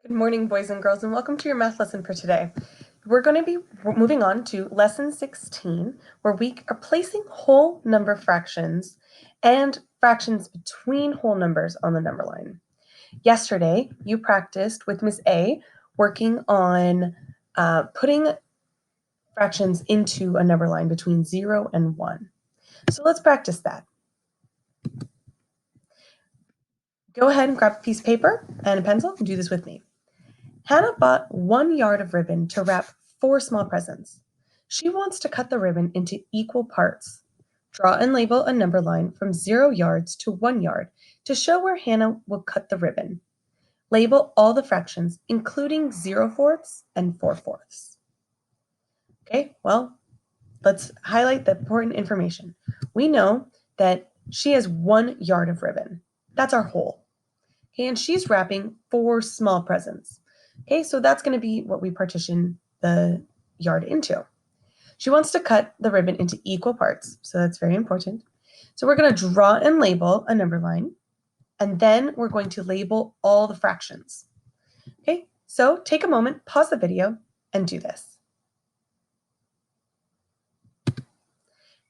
Good morning, boys and girls, and welcome to your math lesson for today. We're going to be moving on to lesson 16, where we are placing whole number fractions and fractions between whole numbers on the number line. Yesterday, you practiced with Miss A working on putting fractions into a number line between 0 and 1. So let's practice that. Go ahead and grab a piece of paper and a pencil and do this with me. Hannah bought 1 yard of ribbon to wrap 4 small presents. She wants to cut the ribbon into equal parts. Draw and label a number line from 0 yards to 1 yard to show where Hannah will cut the ribbon. Label all the fractions, including 0/4 and 4/4. Okay, well, let's highlight the important information. We know that she has 1 yard of ribbon. That's our whole. Okay, and she's wrapping 4 small presents. Okay, so that's going to be what we partition the yard into. She wants to cut the ribbon into equal parts, so that's very important. So we're going to draw and label a number line, and then we're going to label all the fractions. Okay, so take a moment, pause the video, and do this.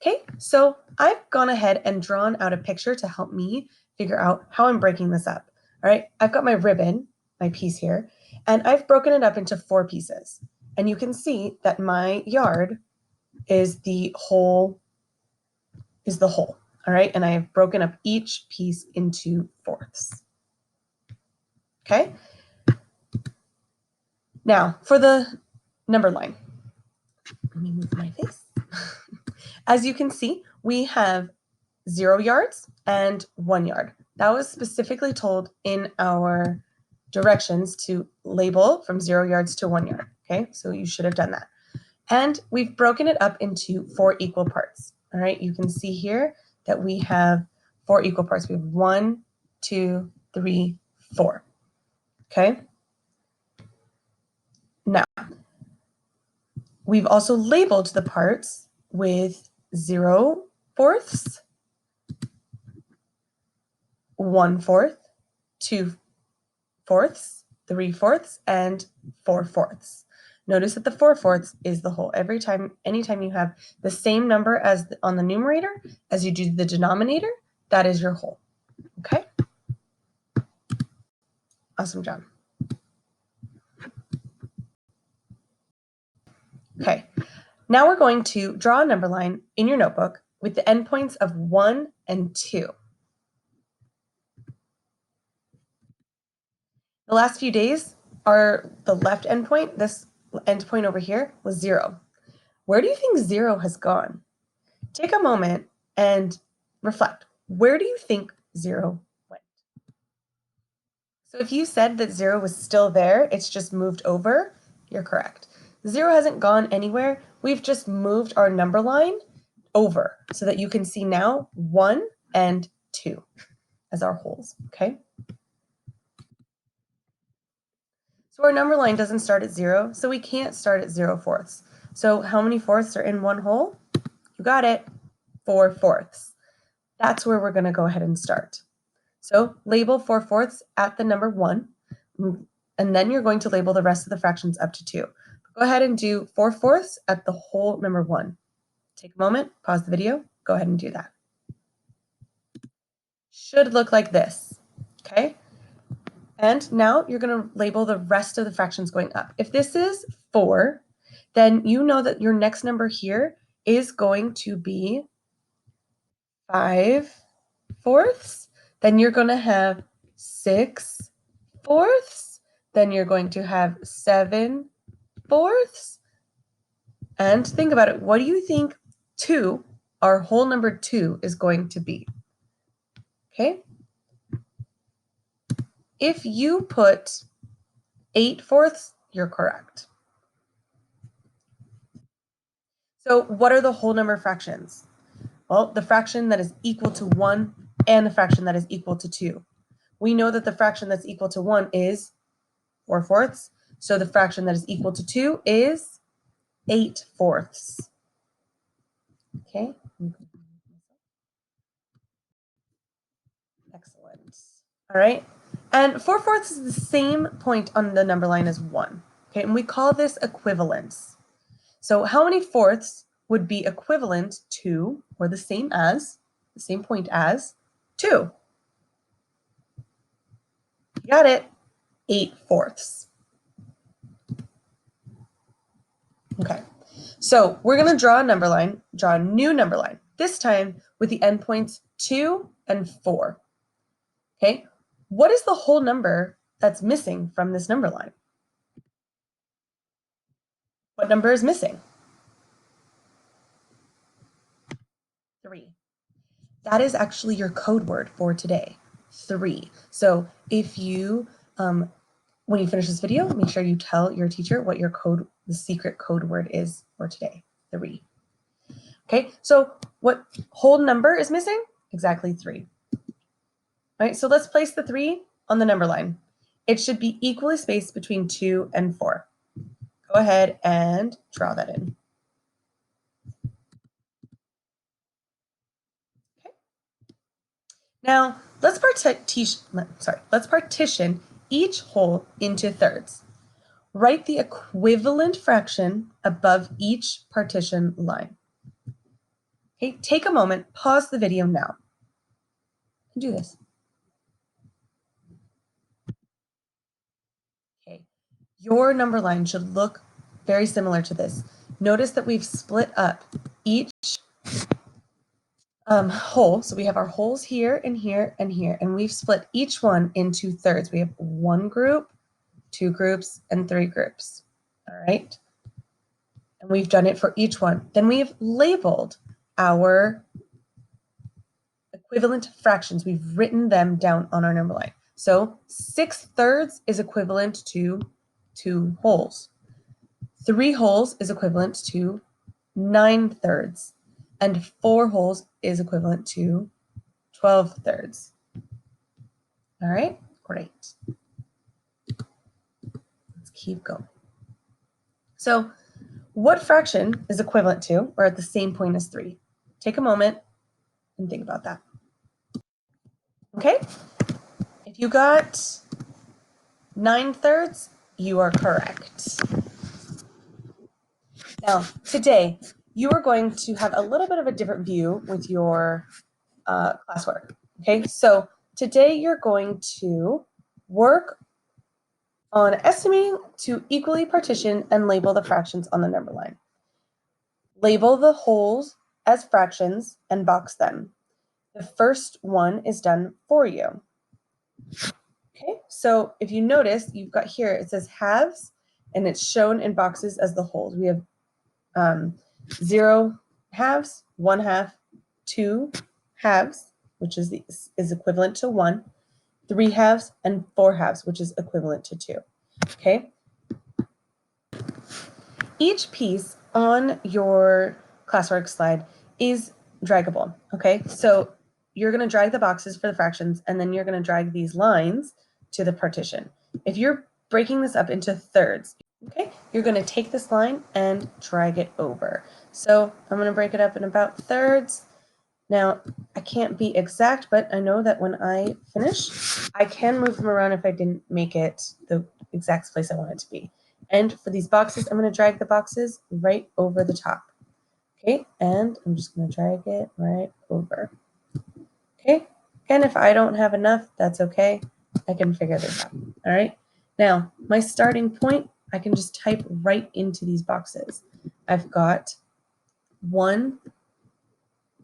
Okay, so I've gone ahead and drawn out a picture to help me figure out how I'm breaking this up. All right, I've got my ribbon, my piece here, and I've broken it up into 4 pieces. And you can see that my yard is the whole, all right? And I have broken up each piece into 4ths. Okay? Now, for the number line. Let me move my face. As you can see, we have 0 yards and 1 yard. That was specifically told in our directions to label from 0 yards to 1 yard. Okay, so you should have done that. And we've broken it up into 4 equal parts. All right, you can see here that we have 4 equal parts. We have 1, 2, 3, 4. Okay. Now, we've also labeled the parts with 0/4, 1/4, 2/4, 3/4, and 4/4. Notice that the 4/4 is the whole. Anytime you have the same number as on the numerator as you do the denominator, that is your whole. Okay? Awesome job. Okay, now we're going to draw a number line in your notebook with the endpoints of 1 and 2. The last few days are the left endpoint. This endpoint over here was 0. Where do you think 0 has gone? Take a moment and reflect. Where do you think 0 went? So if you said that 0 was still there, it's just moved over, you're correct. 0 hasn't gone anywhere. We've just moved our number line over so that you can see now 1 and 2 as our wholes, okay? So our number line doesn't start at 0, so we can't start at 0/4. So how many fourths are in one whole? You got it, 4/4. That's where we're going to go ahead and start. So label 4/4 at the number 1, and then you're going to label the rest of the fractions up to 2. Go ahead and do 4/4 at the whole number 1. Take a moment, pause the video, go ahead and do that. Should look like this, okay? And now you're going to label the rest of the fractions going up. If this is 4, then you know that your next number here is going to be 5/4. Then you're going to have 6/4. Then you're going to have 7/4. And think about it. What do you think 2, our whole number 2, is going to be? Okay. If you put 8/4, you're correct. So what are the whole number fractions? Well, the fraction that is equal to 1 and the fraction that is equal to 2. We know that the fraction that's equal to 1 is 4/4. So the fraction that is equal to 2 is 8/4. Okay. Excellent. All right. And 4/4 is the same point on the number line as 1. Okay, and we call this equivalence. So how many fourths would be equivalent to, or the same point as, 2? You got it, 8/4. Okay, so we're going to draw a number line, draw a new number line, this time with the endpoints 2 and 4. Okay, what is the whole number that's missing from this number line? What number is missing? 3. That is actually your code word for today, 3. So if you, when you finish this video, make sure you tell your teacher what the secret code word is for today, 3. Okay, so what whole number is missing? Exactly 3. All right, so let's place the 3 on the number line. It should be equally spaced between 2 and 4. Go ahead and draw that in. Okay. Now, let's partition each whole into thirds. Write the equivalent fraction above each partition line. Okay, take a moment, pause the video now, and do this. Okay, your number line should look very similar to this. Notice that we've split up each whole. So we have our holes here and here and here, and we've split each one into thirds. We have 1 group, 2 groups, and 3 groups. All right. And we've done it for each one. Then we've labeled our equivalent fractions. We've written them down on our number line. So 6/3 is equivalent to 2 wholes. 3 wholes is equivalent to 9/3. And 4 wholes is equivalent to 12/3. All right, great. Let's keep going. So what fraction is equivalent to, or at the same point as 3? Take a moment and think about that. Okay, if you got 9/3, you are correct. Now, today, you are going to have a little bit of a different view with your classwork. Okay, so today you're going to work on estimating to equally partition and label the fractions on the number line. Label the wholes as fractions and box them. The first one is done for you. Okay, so if you notice, you've got here, it says halves, and it's shown in boxes as the wholes. We have 0 halves, 1 half, 2 halves, which is equivalent to 1, 3 halves, and 4 halves, which is equivalent to 2. Okay. Each piece on your classwork slide is draggable. Okay, so you're going to drag the boxes for the fractions, and then you're going to drag these lines to the partition. If you're breaking this up into thirds, okay, you're going to take this line and drag it over. So I'm going to break it up in about thirds. Now, I can't be exact, but I know that when I finish, I can move them around if I didn't make it the exact place I want it to be. And for these boxes, I'm going to drag the boxes right over the top. Okay, and I'm just going to drag it right over. Okay, again, if I don't have enough, that's okay. I can figure this out. All right, now my starting point, I can just type right into these boxes. I've got 1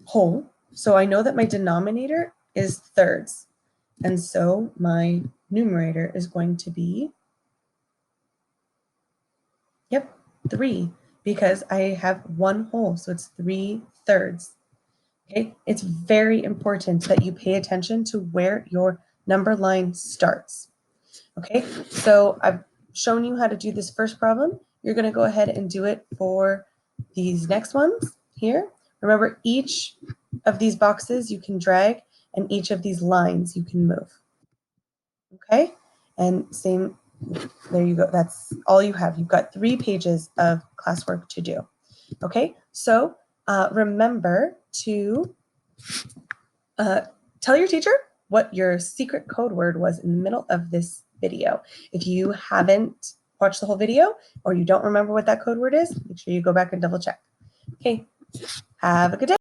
whole, so I know that my denominator is thirds, and so my numerator is going to be, 3, because I have 1 whole, so it's 3/3. Okay, it's very important that you pay attention to where your number line starts. Okay, so I've shown you how to do this first problem. You're going to go ahead and do it for these next ones here. Remember, each of these boxes you can drag, and each of these lines you can move. Okay, and same, there you go. That's all you have. You've got 3 pages of classwork to do. Okay, so remember to tell your teacher what your secret code word was in the middle of this video. If you haven't watched the whole video or you don't remember what that code word is, make sure you go back and double check. Okay, have a good day.